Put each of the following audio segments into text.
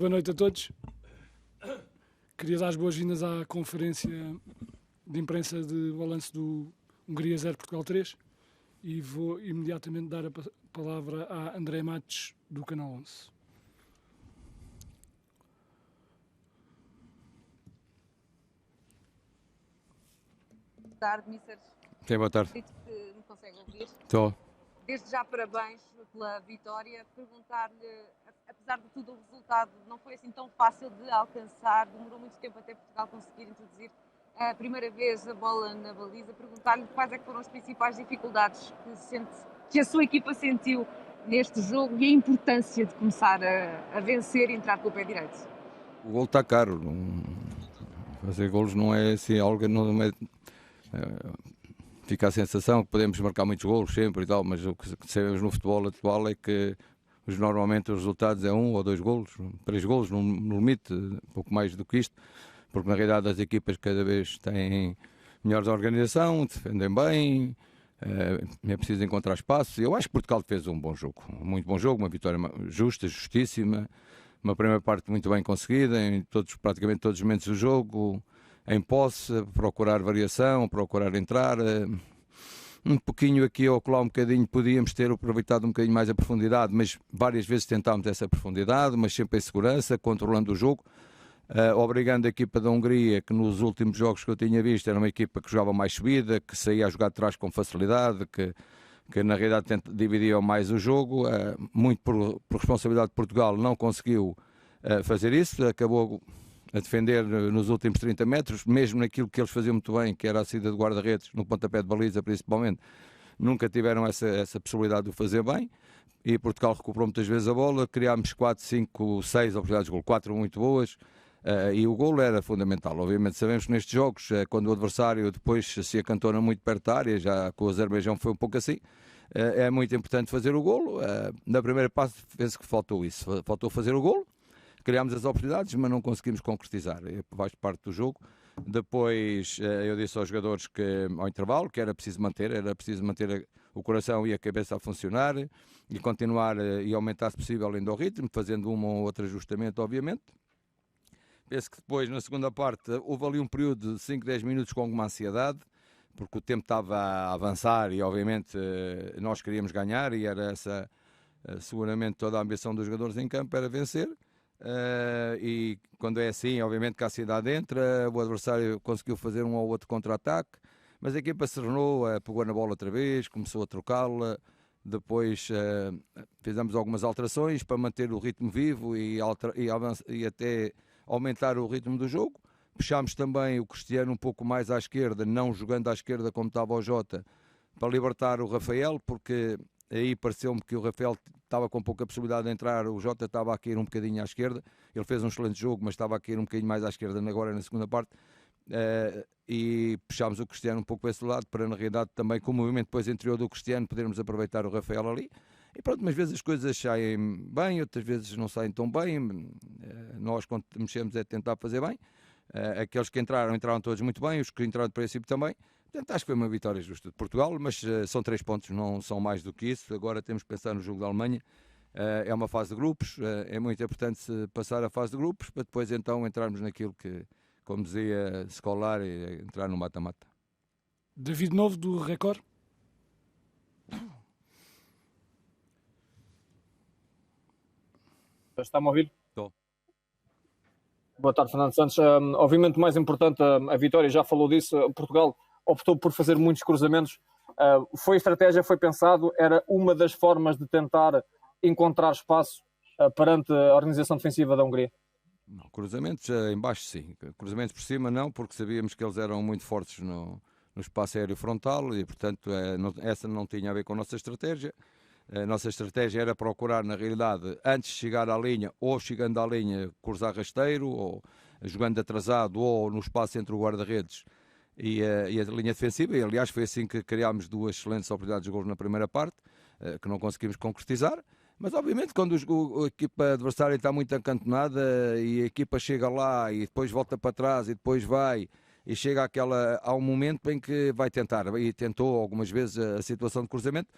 Boa noite a todos. Queria dar as boas-vindas à conferência de imprensa de balanço do Hungria 0 Portugal 3 e vou imediatamente dar a palavra a André Matos do Canal 11. Boa tarde, Mister. Sim, boa tarde. Acredito que me consegue ouvir. Estou. Desde já, parabéns pela vitória. Perguntar-lhe, apesar de tudo, o resultado não foi assim tão fácil de alcançar, demorou muito tempo até Portugal conseguir introduzir a primeira vez a bola na baliza. Perguntar-lhe quais é que foram as principais dificuldades que a sua equipa sentiu neste jogo e a importância de começar a vencer e entrar pelo pé direito. O golo está caro. Fazer golos não é assim algo, não é. Fica a sensação que podemos marcar muitos golos sempre e tal, mas o que sabemos no futebol atual é que normalmente os resultados é 1 ou 2 golos, 3 golos no limite, pouco mais do que isto, porque na realidade as equipas cada vez têm melhores organização, defendem bem, é preciso encontrar espaço. Eu acho que Portugal fez um bom jogo, muito bom jogo, uma vitória justa, justíssima, uma primeira parte muito bem conseguida, em praticamente todos os momentos do jogo, em posse, procurar variação, procurar entrar, um pouquinho aqui ou colar um bocadinho, podíamos ter aproveitado um bocadinho mais a profundidade, mas várias vezes tentámos essa profundidade, mas sempre em segurança, controlando o jogo, obrigando a equipa da Hungria, que nos últimos jogos que eu tinha visto era uma equipa que jogava mais subida, que saía a jogar de trás com facilidade, que na realidade dividia mais o jogo, muito por responsabilidade de Portugal não conseguiu fazer isso, acabou a defender nos últimos 30 metros, mesmo naquilo que eles faziam muito bem, que era a saída de guarda-redes, no pontapé de baliza principalmente, nunca tiveram essa possibilidade de o fazer bem, e Portugal recuperou muitas vezes a bola, criámos 4, 5, 6 oportunidades de golo, 4 muito boas, e o golo era fundamental. Obviamente sabemos que nestes jogos, quando o adversário depois se acantona muito perto da área, já com o Azerbaijão foi um pouco assim, é muito importante fazer o golo. Na primeira parte penso que faltou isso, faltou fazer o golo. Criámos as oportunidades, mas não conseguimos concretizar. Faz parte do jogo. Depois eu disse aos jogadores que ao intervalo que era preciso manter o coração e a cabeça a funcionar e continuar e aumentar, se possível, ainda o ritmo, fazendo um ou outro ajustamento, obviamente. Penso que depois, na segunda parte, houve ali um período de 5, 10 minutos com alguma ansiedade, porque o tempo estava a avançar e, obviamente, nós queríamos ganhar e era essa, seguramente, toda a ambição dos jogadores em campo, era vencer. E quando é assim, obviamente que a ansiedade entra, o adversário conseguiu fazer um ou outro contra-ataque, mas a equipa se renou, pegou na bola outra vez, começou a trocá-la, depois fizemos algumas alterações para manter o ritmo vivo e até aumentar o ritmo do jogo. Puxámos também o Cristiano um pouco mais à esquerda, não jogando à esquerda como estava o Jota, para libertar o Rafael, porque aí pareceu-me que o Rafael estava com pouca possibilidade de entrar, o Jota estava a cair um bocadinho à esquerda, ele fez um excelente jogo, mas estava a cair um bocadinho mais à esquerda agora na segunda parte, e puxámos o Cristiano um pouco para esse lado, para na realidade também com o movimento depois interior do Cristiano podermos aproveitar o Rafael ali, e pronto, umas vezes as coisas saem bem, outras vezes não saem tão bem, nós quando mexemos é tentar fazer bem, aqueles que entraram todos muito bem, os que entraram de princípio também. Portanto, acho que foi uma vitória justa de Portugal, mas são 3 pontos, não são mais do que isso. Agora temos que pensar no jogo da Alemanha. É uma fase de grupos, é muito importante passar a fase de grupos, para depois então entrarmos naquilo que, como dizia Scolari, e entrar no mata-mata. David Novo, do Record. Está-me a ouvir? Estou. Boa tarde, Fernando Santos. Obviamente, o mais importante, a vitória, já falou disso. Portugal optou por fazer muitos cruzamentos. Foi estratégia, foi pensado, era uma das formas de tentar encontrar espaço perante a organização defensiva da Hungria. Não, cruzamentos em baixo sim, cruzamentos por cima não, porque sabíamos que eles eram muito fortes no espaço aéreo frontal e portanto essa não tinha a ver com a nossa estratégia. A nossa estratégia era procurar, na realidade, antes de chegar à linha, ou chegando à linha, cruzar rasteiro, ou jogando atrasado, ou no espaço entre o guarda-redes e a linha defensiva. E, aliás, foi assim que criámos 2 excelentes oportunidades de gol na primeira parte, que não conseguimos concretizar. Mas, obviamente, quando a equipa adversária está muito acantonada e a equipa chega lá e depois volta para trás e depois vai e chega há um momento em que vai tentar, e tentou algumas vezes a situação de cruzamento,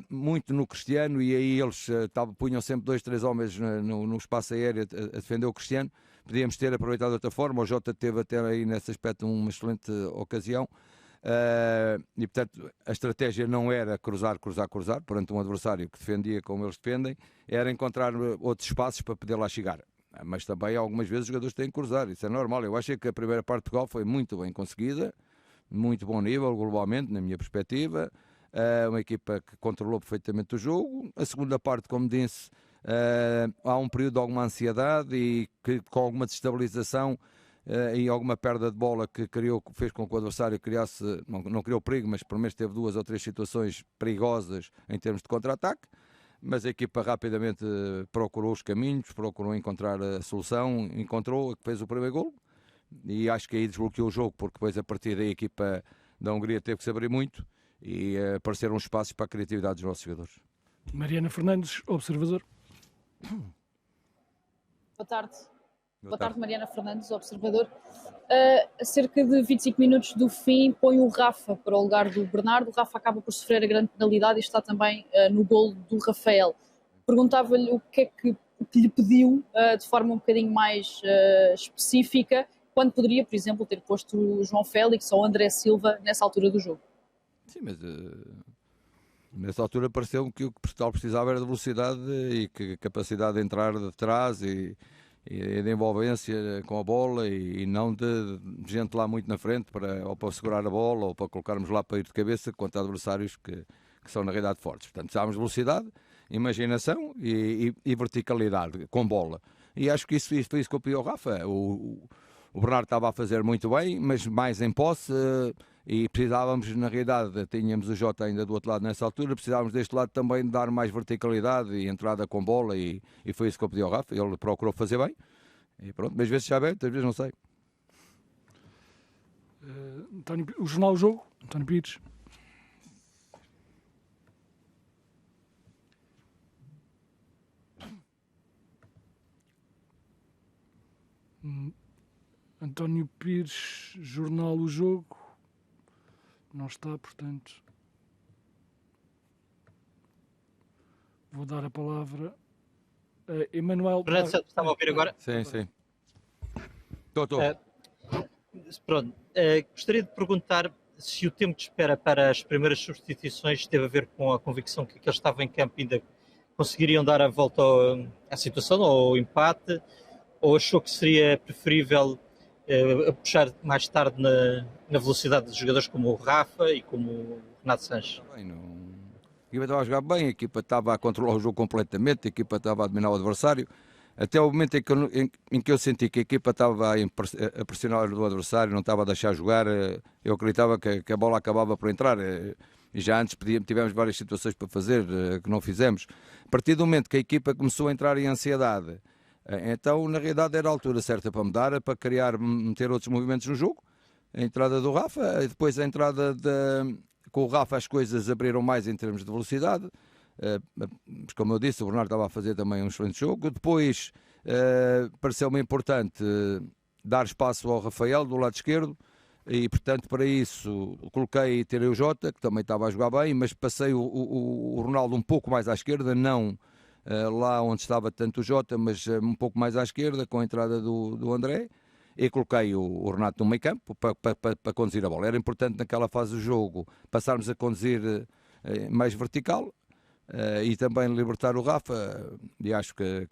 muito no Cristiano, e aí eles punham sempre 2, 3 homens no espaço aéreo a defender o Cristiano. Podíamos ter aproveitado de outra forma. O Jota teve até aí nesse aspecto uma excelente ocasião. E portanto a estratégia não era cruzar perante um adversário que defendia como eles defendem, era encontrar outros espaços para poder lá chegar. Mas também algumas vezes os jogadores têm que cruzar, isso é normal. Eu acho que a primeira parte de Portugal foi muito bem conseguida, muito bom nível globalmente, na minha perspectiva. Uma equipa que controlou perfeitamente o jogo. A segunda parte, como disse, há um período de alguma ansiedade e com alguma desestabilização e alguma perda de bola que fez com que o adversário criasse, não criou perigo, mas pelo menos teve 2 ou 3 situações perigosas em termos de contra-ataque. Mas a equipa rapidamente procurou os caminhos, procurou encontrar a solução, encontrou, fez o primeiro golo, e acho que aí desbloqueou o jogo, porque depois a partir daí a equipa da Hungria teve que se abrir muito e apareceram espaços para a criatividade dos nossos jogadores. Mariana Fernandes, observador. Boa tarde. Boa tarde, Mariana Fernandes, observador. A cerca de 25 minutos do fim, põe o Rafa para o lugar do Bernardo. O Rafa acaba por sofrer a grande penalidade e está também no golo do Rafael. Perguntava-lhe o que é que lhe pediu, de forma um bocadinho mais específica, quando poderia, por exemplo, ter posto o João Félix ou o André Silva nessa altura do jogo. Sim, mas nessa altura pareceu-me que o que Portugal precisava era de velocidade e que capacidade de entrar de trás e de envolvência com a bola e não de gente lá muito na frente ou para segurar a bola ou para colocarmos lá para ir de cabeça contra adversários que são na realidade fortes. Portanto, precisávamos de velocidade, imaginação e verticalidade com bola. E acho que isso foi isso que eu pedi ao Rafa. O Bernardo estava a fazer muito bem, mas mais em posse, e precisávamos, na realidade, tínhamos o Jota ainda do outro lado nessa altura, precisávamos deste lado também de dar mais verticalidade e entrada com bola, e foi isso que eu pedi ao Rafa. Ele procurou fazer bem, e pronto, mas às vezes já bem, às vezes não sei. O jornal O Jogo, António Pires. António Pires, jornal O Jogo, não está, portanto vou dar a palavra a Emanuel. Estava a ouvir agora? Sim, sim. Estou. Pronto. Gostaria de perguntar se o tempo de espera para as primeiras substituições teve a ver com a convicção que aqueles que estavam em campo ainda conseguiriam dar a volta à situação ou ao empate, ou achou que seria preferível puxar mais tarde na velocidade dos jogadores como o Rafa e como o Renato Sanches? Bem, a equipa estava a jogar bem, a equipa estava a controlar o jogo completamente, a equipa estava a dominar o adversário, até o momento em que eu senti que a equipa estava a pressionar o adversário, não estava a deixar jogar, eu acreditava que a bola acabava por entrar, e já antes tivemos várias situações para fazer, que não fizemos. A partir do momento que a equipa começou a entrar em ansiedade, então na realidade era a altura certa para mudar, para meter outros movimentos no jogo. A entrada do Rafa, depois a entrada com o Rafa as coisas abriram mais em termos de velocidade, mas como eu disse, o Bernardo estava a fazer também um excelente jogo. Depois pareceu-me importante dar espaço ao Rafael do lado esquerdo, e portanto para isso tirei o Jota, que também estava a jogar bem, mas passei o Ronaldo um pouco mais à esquerda, não lá onde estava tanto o Jota, mas um pouco mais à esquerda, com a entrada do André, e coloquei o Renato no meio campo para conduzir a bola. Era importante naquela fase do jogo passarmos a conduzir mais vertical e também libertar o Rafa, e acho que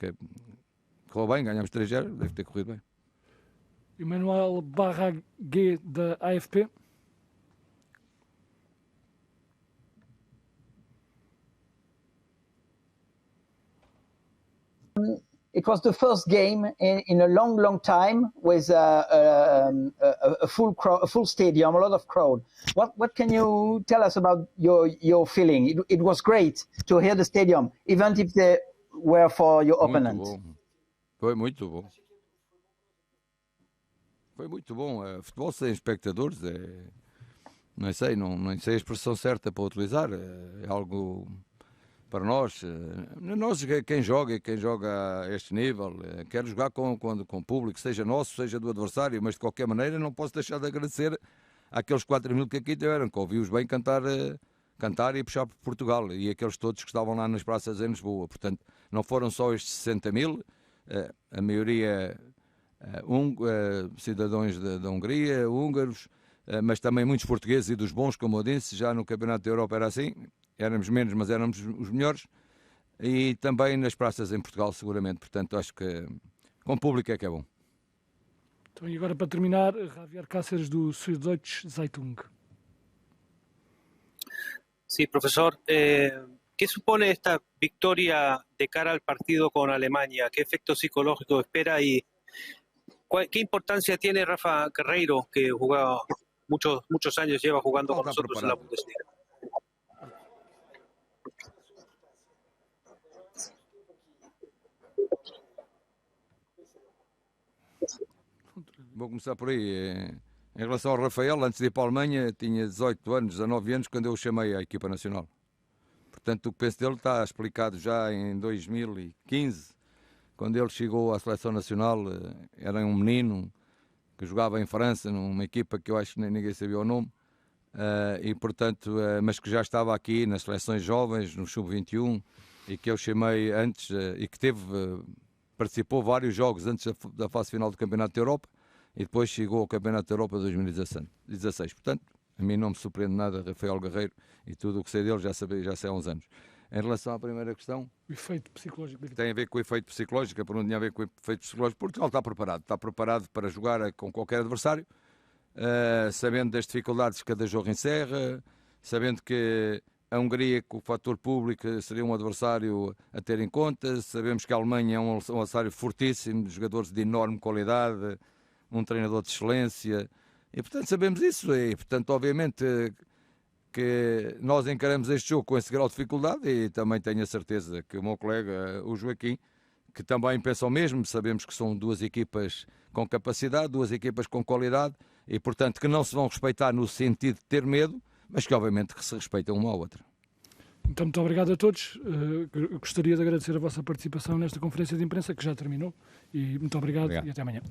correu bem, ganhamos 3-0, deve ter corrido bem. Emanuel Barragué, da AFP. It was the first game in a long time with a full stadium, a lot of crowd. What can you tell us about your feeling? It was great to hear the stadium, even if they were for your opponent. Foi muito bom. Foi muito bom. Futebol sem espectadores não sei a expressão certa para utilizar. É algo para nós, quem joga a este nível, quer jogar com público, seja nosso, seja do adversário, mas de qualquer maneira não posso deixar de agradecer àqueles 4 mil que aqui tiveram, que ouvi-os bem cantar cantar e puxar por Portugal, e aqueles todos que estavam lá nas praças em Lisboa. Portanto, não foram só estes 60 mil, a maioria cidadãos da Hungria, húngaros, mas também muitos portugueses e dos bons, como eu disse. Já no Campeonato da Europa era assim, éramos menos, mas éramos os melhores, e também nas praças em Portugal, seguramente. Portanto, acho que com público é que é bom. Então, e agora para terminar, Javier Cáceres do Süddeutsche Zeitung. Sí, profesor. ¿Qué supone esta victoria de cara al partido con Alemania? ¿Qué efecto psicológico espera y qué importancia tiene Rafa Guerreiro, que jugaba muchos años, lleva jugando con nosotros en la Bundesliga? Vou começar por aí. Em relação ao Rafael, antes de ir para a Alemanha, tinha 18 anos, 19 anos, quando eu o chamei à equipa nacional. Portanto, o que penso dele está explicado já em 2015, quando ele chegou à seleção nacional. Era um menino que jogava em França, numa equipa que eu acho que nem ninguém sabia o nome, e portanto, mas que já estava aqui nas seleções jovens, no Sub-21, e que eu chamei antes, e que participou vários jogos antes da fase final do Campeonato da Europa, e depois chegou ao Campeonato da Europa de 2016. Portanto, a mim não me surpreende nada Rafael Guerreiro, e tudo o que sei dele já sei há uns anos. Em relação à primeira questão, o efeito psicológico daqui. Tem a ver com o efeito psicológico, por não tinha a ver com o efeito psicológico. Portugal está preparado para jogar com qualquer adversário, sabendo das dificuldades que cada jogo encerra, sabendo que a Hungria, com o fator público, seria um adversário a ter em conta. Sabemos que a Alemanha é um adversário fortíssimo, jogadores de enorme qualidade, um treinador de excelência, e portanto sabemos isso, e portanto obviamente que nós encaramos este jogo com esse grau de dificuldade, e também tenho a certeza que o meu colega, o Joaquim, que também pensa o mesmo. Sabemos que são duas equipas com capacidade, duas equipas com qualidade, e portanto que não se vão respeitar no sentido de ter medo, mas que obviamente que se respeitam uma à outra. Então, muito obrigado a todos. Gostaria de agradecer a vossa participação nesta conferência de imprensa, que já terminou, e muito obrigado. E até amanhã.